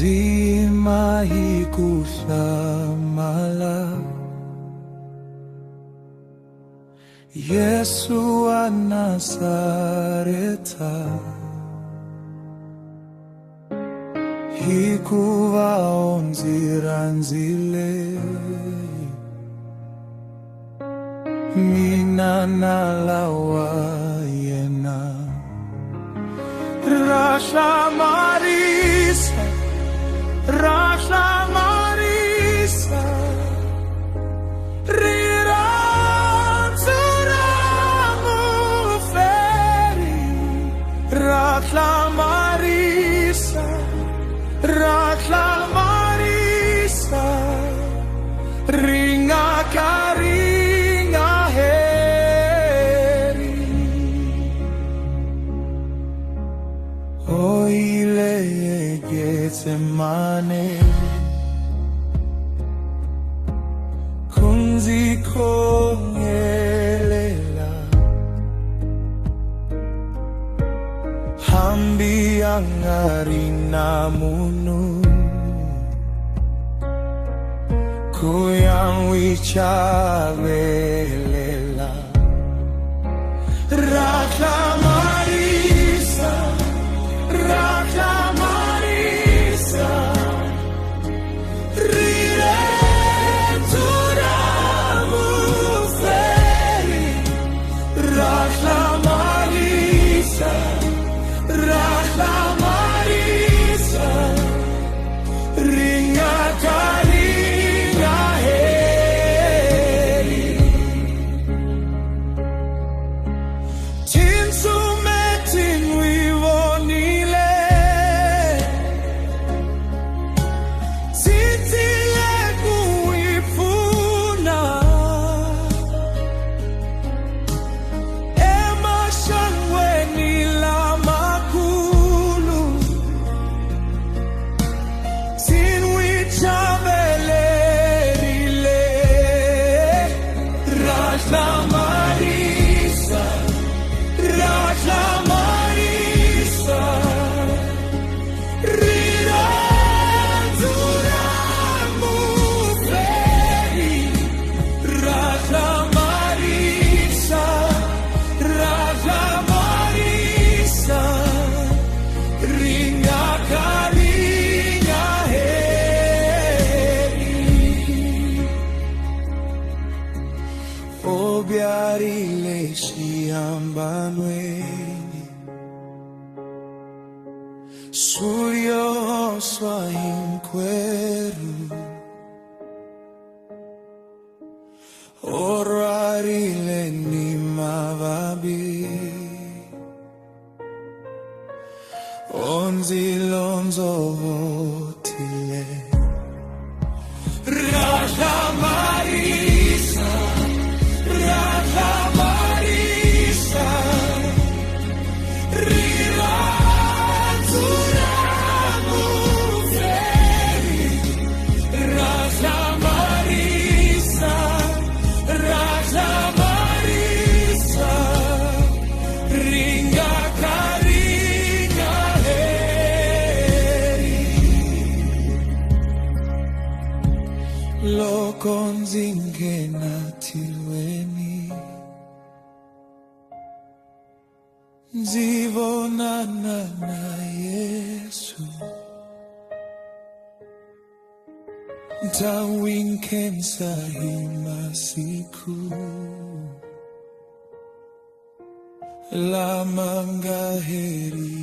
nzima hikushamala. Yesu wa Nazareta, hikuvaho nzira nzile, mina nalawa yena. Rasha Marisa, Rasha Marisa, Riransuramu feri. Rasha Marisa, Rasha Marisa, ringa karinga heri. Oile Getsemane, kunzikhongelela, hambi angarina munu, kuyangichavelela. Rasha Marisa, Rasha Marisa, Rirenturamu feri. Rasha Marisa, Rasha Marisa, ringa karinga heri. Tinsumetin wivonile, titile kuifuna, emashangweni lamakulu, tinwichabelerile. Rasha Marisa, Rasha Marisa, Riranturamu feri. Rasha Marisa, Rasha Marisa, ringa karinga heri. Obiarile shiambanweni, Suryo swahimkweru, orarile ni mavabi, onzilonzo votile. Rasha Marisa, Rasha Marisa, Riranturamu feri. Rasha Marisa, Rasha Marisa, ringa karinga heri. Lokonzingena tilweni, nzivonana na Yesu, ntawinkensa himasiku, lamanga heri.